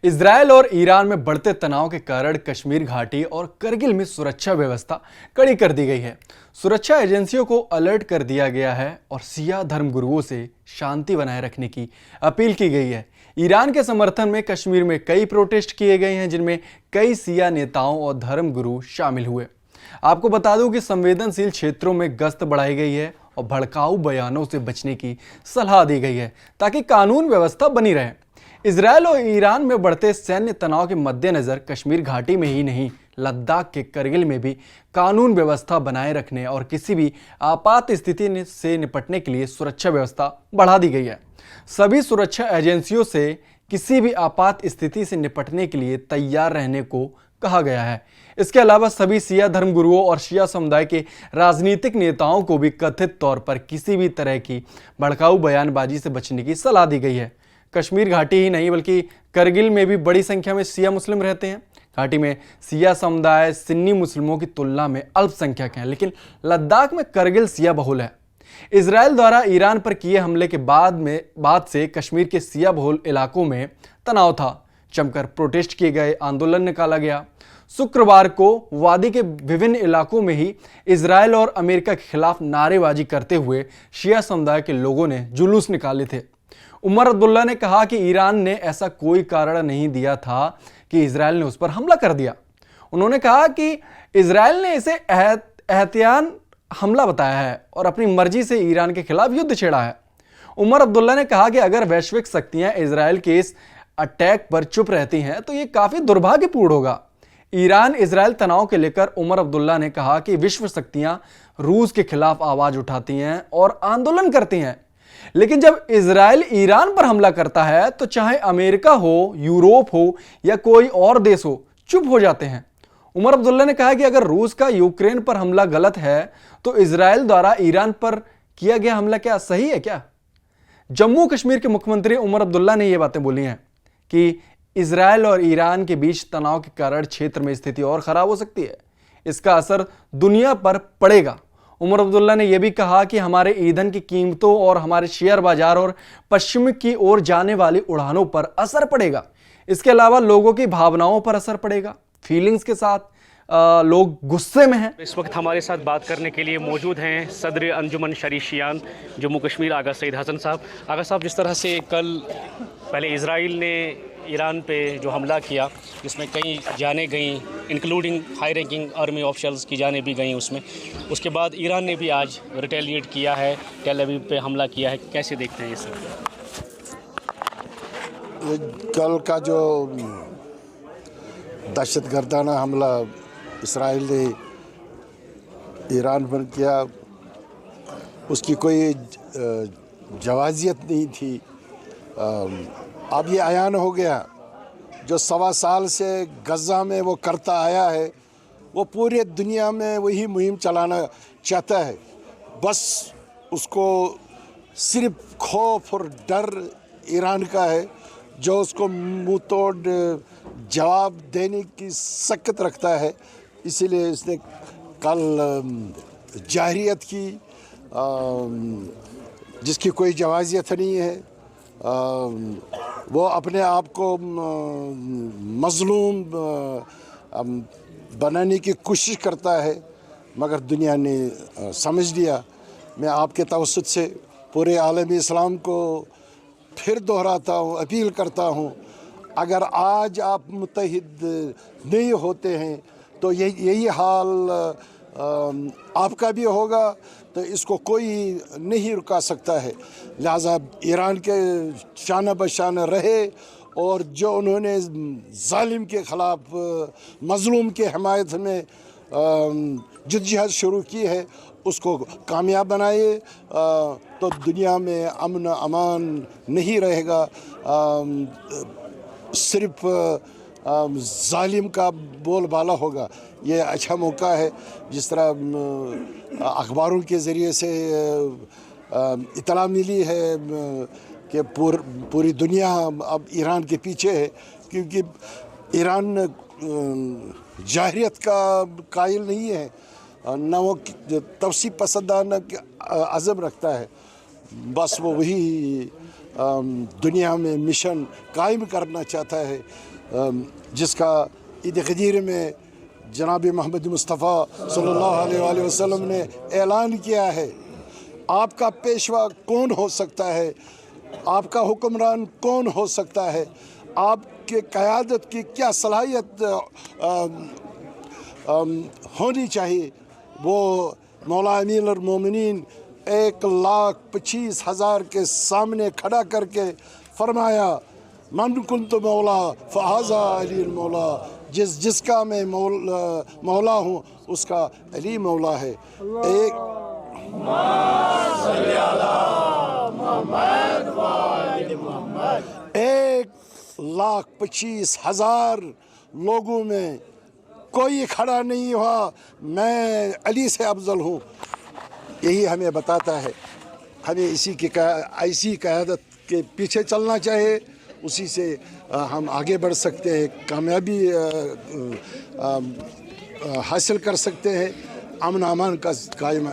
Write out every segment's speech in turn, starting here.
Israel और Iran में बढ़ते तनाव के कारण कश्मीर घाटी और करगिल में सुरक्षा व्यवस्था कड़ी कर दी गई है। सुरक्षा एजेंसियों को अलर्ट कर दिया गया है और शिया धर्मगुरुओं से शांति बनाए रखने की अपील की गई है। ईरान के समर्थन में कश्मीर में कई प्रोटेस्ट किए गए हैं, जिनमें कई शिया नेताओं और धर्मगुरु शामिल हुए। आपको बता दूं कि संवेदनशील क्षेत्रों में गश्त बढ़ाई गई है और भड़काऊ बयानों से बचने की सलाह दी गई है ताकि कानून व्यवस्था बनी रहे। इजरायल और ईरान में बढ़ते सैन्य तनाव के मद्देनजर कश्मीर घाटी में ही नहीं, लद्दाख के करगिल में भी कानून व्यवस्था बनाए रखने और किसी भी आपात स्थिति से निपटने के लिए सुरक्षा व्यवस्था बढ़ा दी गई है। सभी सुरक्षा एजेंसियों से किसी भी आपात स्थिति से निपटने के लिए तैयार रहने को कहा गया है। इसके अलावा सभी शिया धर्मगुरुओं और शिया समुदाय के राजनीतिक नेताओं को भी कथित तौर पर किसी भी तरह की भड़काऊ बयानबाजी से बचने की सलाह दी गई है। कश्मीर घाटी ही नहीं बल्कि करगिल में भी बड़ी संख्या में शिया मुस्लिम रहते हैं। घाटी में शिया समुदाय सुन्नी मुस्लिमों की तुलना में अल्पसंख्यक हैं, लेकिन लद्दाख में करगिल शिया बहुल है। इजरायल द्वारा ईरान पर किए हमले के बाद से कश्मीर के शिया बहुल इलाकों में तनाव था। जमकर प्रोटेस्ट किए गए, आंदोलन निकाला गया। शुक्रवार को वादी के विभिन्न इलाकों में ही इजरायल और अमेरिका के खिलाफ नारेबाजी करते हुए शिया समुदाय के लोगों ने जुलूस निकाले थे। उमर अब्दुल्ला ने कहा कि ईरान ने ऐसा कोई कारण नहीं दिया था कि इजरायल ने उस पर हमला कर दिया। उन्होंने कहा कि इजरायल ने इसे एहतियान हमला बताया है और अपनी मर्जी से ईरान के खिलाफ युद्ध छेड़ा है। उमर अब्दुल्ला ने कहा कि अगर वैश्विक शक्तियां इजरायल के इस अटैक पर चुप रहती हैं तो ये काफी दुर्भाग्यपूर्ण होगा। ईरान इजरायल तनाव के लेकर उमर अब्दुल्ला ने कहा कि विश्व शक्तियां रूस के खिलाफ आवाज उठाती हैं और आंदोलन करती हैं, लेकिन जब इजरायल ईरान पर हमला करता है तो चाहे अमेरिका हो, यूरोप हो या कोई और देश हो, चुप हो जाते हैं। उमर अब्दुल्ला ने कहा कि अगर रूस का यूक्रेन पर हमला गलत है तो इजरायल द्वारा ईरान पर किया गया हमला क्या सही है क्या? जम्मू कश्मीर के मुख्यमंत्री उमर अब्दुल्ला ने यह बातें बोली हैं कि इजरायल और ईरान के बीच तनाव के कारण क्षेत्र में स्थिति और खराब हो सकती है। इसका असर दुनिया पर पड़ेगा। उमर अब्दुल्ला ने यह भी कहा कि हमारे ईंधन की कीमतों और हमारे शेयर बाजार और पश्चिम की ओर जाने वाली उड़ानों पर असर पड़ेगा। इसके अलावा लोगों की भावनाओं पर असर पड़ेगा। फीलिंग्स के साथ लोग गुस्से में हैं। इस वक्त हमारे साथ बात करने के लिए मौजूद हैं सदर अंजुमन शरीशियान जम्मू कश्मीर आगा सईद हसन साहब। आगा साहब, जिस तरह से कल पहले इजराइल ने ईरान पे जो हमला किया, जिसमें कई जानें गईं, including high ranking army officials की जानें भी गईं उसके बाद ईरान ने भी आज रिटेलिएट किया है, टेल अवीव पे हमला किया है। कैसे देखते हैं ये सब? कल का जो दहशतगर्दाना हमला इसराइल ने ईरान पर किया, उसकी कोई जवाजियत नहीं थी। अब ये आयान हो गया, जो 1.25 साल से गज़ा में वो करता आया है, वो पूरे दुनिया में वही मुहिम चलाना चाहता है। बस उसको सिर्फ खौफ और डर ईरान का है, जो उसको मुंह तोड़ जवाब देने की सख्त रखता है। इसीलिए इसने कल जाहिरियत की, जिसकी कोई जवाजियत नहीं है। वो अपने आप को मजलूम बनाने की कोशिश करता है, मगर दुनिया ने समझ लिया। मैं आपके तवस्सुत से पूरे आलम इस्लाम को फिर दोहराता हूँ, अपील करता हूँ, अगर आज आप मुत्तहिद नहीं होते हैं तो यही हाल आपका भी होगा, तो इसको कोई नहीं रुका सकता है। लिहाजा ईरान के शान बशान रहे और जो उन्होंने जालिम के ख़िलाफ़ मज़लूम के हिमायत में जद्दोजहद शुरू की है, उसको कामयाब बनाए, तो दुनिया में अमन अमान नहीं रहेगा। सिर्फ जालिम का बोलबाला होगा। ये अच्छा मौका है, जिस तरह अखबारों के ज़रिए से इतला मिली है कि पूरी दुनिया अब ईरान के पीछे है, क्योंकि ईरान जाहिरियत का कायल नहीं है, न वो तवसीब पसंदाना अज़म रखता है। बस वो वही दुनिया में मिशन कायम करना चाहता है जिसका ईद गदीर में जनाब मोहम्मद मुस्तफ़ा सल्लल्लाहु अलैहि वसल्लम ने ऐलान किया है। आपका पेशवा कौन हो सकता है, आपका हुक्मरान कौन हो सकता है, आपके क़यादत की क्या सलाहियत होनी चाहिए, वो मौला अमीरुल मोमिनीन 1,25,000 के सामने खड़ा करके फरमाया, मन कुंतु मौला फ़हाज़ा अली मौला, जिसका मैं मौला हूँ उसका अली मौला है। 1,25,000 लोगों में कोई खड़ा नहीं हुआ, मैं अली से अफजल हूँ। यही हमें बताता है, हमें ऐसी क़यादत के पीछे चलना चाहिए, उसी से हम आगे बढ़ सकते हैं, कामयाबी हासिल कर सकते हैं, अमन अमान का कायम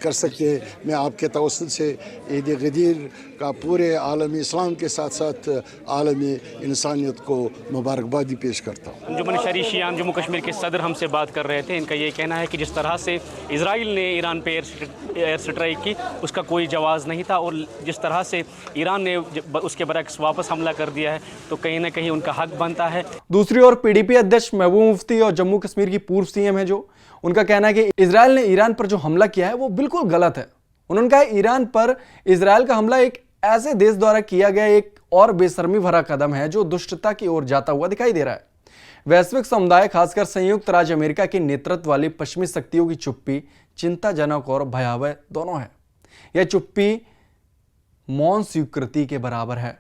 कर सकते हैं। मैं आपके तवस्सुत से ईद गदीर का पूरे आलमी इस्लाम के साथ साथ आलमी इंसानियत को मुबारकबादी पेश करता हूँ। अंजुमन शरीशियान जम्मू कश्मीर के सदर हमसे बात कर रहे थे। इनका ये कहना है कि जिस तरह से इजराइल ने ईरान पे एयर स्ट्राइक की उसका कोई जवाज़ नहीं था, और जिस तरह से ईरान ने उसके बरक्स वापस हमला कर दिया है तो कहीं ना कहीं उनका हक बनता है। दूसरी ओर पीडीपी अध्यक्ष महबूब मुफ्ती और जम्मू कश्मीर की पूर्व सीएम है, जो उनका कहना है कि इजराइल ने ईरान पर जो हमला किया है वो बिल्कुल गलत है। उन्होंने कहा ईरान पर इजराइल का हमला एक ऐसे देश द्वारा किया गया एक और बेशर्मी भरा कदम है जो दुष्टता की ओर जाता हुआ दिखाई दे रहा है। वैश्विक समुदाय, खासकर संयुक्त राज्य अमेरिका के नेतृत्व वाली पश्चिमी शक्तियों की चुप्पी चिंताजनक और भयावह दोनों है। यह चुप्पी मौन स्वीकृति के बराबर है,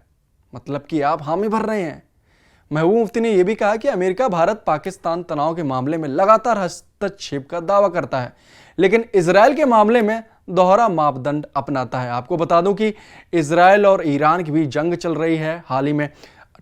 मतलब कि आप हामी भर रहे हैं। महबूब मुफ्ती ने यह भी कहा कि अमेरिका भारत पाकिस्तान तनाव के मामले में लगातार हस्तक्षेप का दावा करता है, लेकिन इजराइल के मामले में दोहरा मापदंड अपनाता है। आपको बता दूं कि इजराइल और ईरान के बीच जंग चल रही है। हाल ही में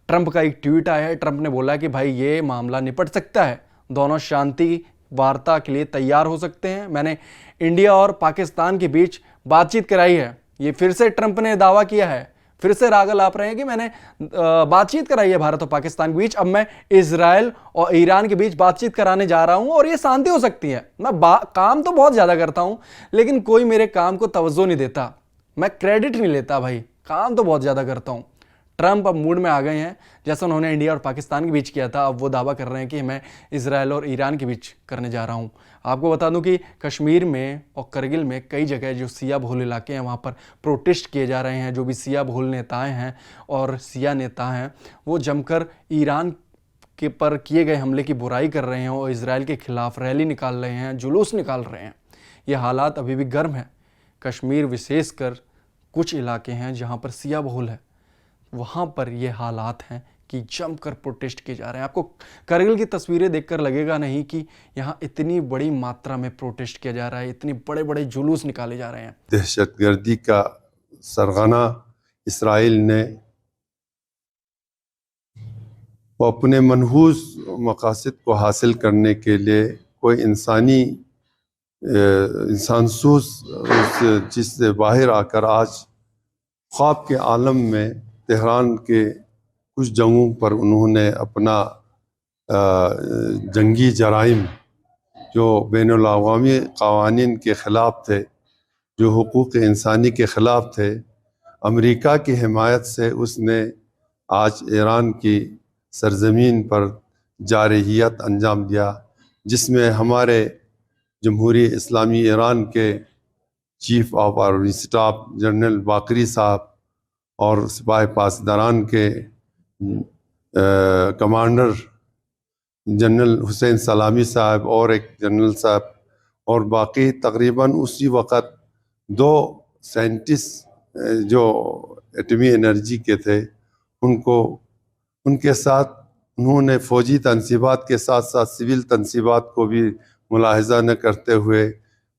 ट्रंप का एक ट्वीट आया है। ट्रंप ने बोला कि भाई ये मामला निपट सकता है, दोनों शांति वार्ता के लिए तैयार हो सकते हैं। मैंने इंडिया और पाकिस्तान के बीच बातचीत कराई है। ये फिर से ट्रंप ने दावा किया है, फिर से राग लाप रहे हैं कि मैंने बातचीत कराई है भारत और पाकिस्तान के बीच, अब मैं इजराइल और ईरान के बीच बातचीत कराने जा रहा हूं और ये शांति हो सकती है। मैं काम तो बहुत ज्यादा करता हूं, लेकिन कोई मेरे काम को तवज्जो नहीं देता, मैं क्रेडिट नहीं लेता। भाई काम तो बहुत ज्यादा करता हूं। ट्रंप अब मूड में आ गए हैं, जैसा उन्होंने इंडिया और पाकिस्तान के बीच किया था। अब वो दावा कर रहे हैं कि मैं इजराइल और ईरान के बीच करने जा रहा हूं। आपको बता दूं कि कश्मीर में और करगिल में कई जगह जो सिया बहुल इलाके हैं वहां पर प्रोटेस्ट किए जा रहे हैं। जो भी सिया बहुल नेताएं हैं और सिया नेता हैं वो जमकर ईरान के पर किए गए हमले की बुराई कर रहे हैं और इजराइल के खिलाफ रैली निकाल रहे हैं, जुलूस निकाल रहे हैं। ये हालात अभी भी गर्म है। कश्मीर विशेषकर कुछ इलाके हैं जहाँ पर सिया बहुल है, वहाँ पर ये हालात हैं कि जमकर प्रोटेस्ट किए जा रहे हैं। आपको करगिल की तस्वीरें देखकर लगेगा नहीं कि यहाँ इतनी बड़ी मात्रा में प्रोटेस्ट किया जा रहा है, इतनी बड़े बड़े जुलूस निकाले जा रहे हैं। दहशतगर्दी का सरगना इसराइल ने वो अपने मनहूस मकासद को हासिल करने के लिए कोई इंसानसूस उस चीज़ से बाहर आकर आज ख्वाब के आलम में तेहरान के कुछ जगहों पर उन्होंने अपना जंगी जराइम जो बैनुल-अक़वामी क़वानीन के ख़िलाफ़ थे, जो हुकूक़ इंसानी के ख़िलाफ़ थे, अमेरिका की हिमायत से उसने आज ईरान की सरज़मीन पर जारहियत अंजाम दिया, जिसमें हमारे जमहूरी इस्लामी ईरान के chief of army staff general बाकरी साहब और सिपाही पासदारान के कमांडर जनरल हुसैन सलामी साहब और एक जनरल साहब और बाकी तकरीबन उसी वक़्त 2 साइंटिस्ट जो एटमी एनर्जी के थे, उनके साथ उन्होंने फ़ौजी तनसीबात के साथ साथ सिविल तनसीबात को भी मुलाहिज़ा न करते हुए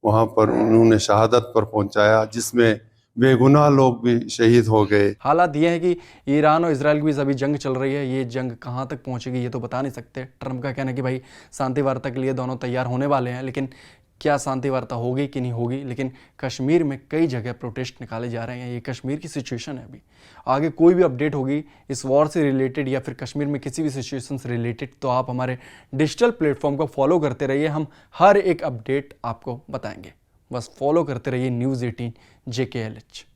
वहाँ पर उन्होंने शहादत पर पहुँचाया, जिसमें बेगुनाह लोग भी शहीद हो गए। हालात ये है कि ईरान और इजराइल की बीच अभी जंग चल रही है। ये जंग कहाँ तक पहुँचेगी ये तो बता नहीं सकते। ट्रंप का कहना है कि भाई शांति वार्ता के लिए दोनों तैयार होने वाले हैं, लेकिन क्या शांति वार्ता होगी कि नहीं होगी, लेकिन कश्मीर में कई जगह प्रोटेस्ट निकाले जा रहे हैं। ये कश्मीर की सिचुएशन है। अभी आगे कोई भी अपडेट होगी इस वॉर से रिलेटेड या फिर कश्मीर में किसी भी सिचुएशन से रिलेटेड, तो आप हमारे डिजिटल प्लेटफॉर्म को फॉलो करते रहिए। हम हर एक अपडेट आपको बताएंगे। बस फॉलो करते रहिए News 18 JKLH।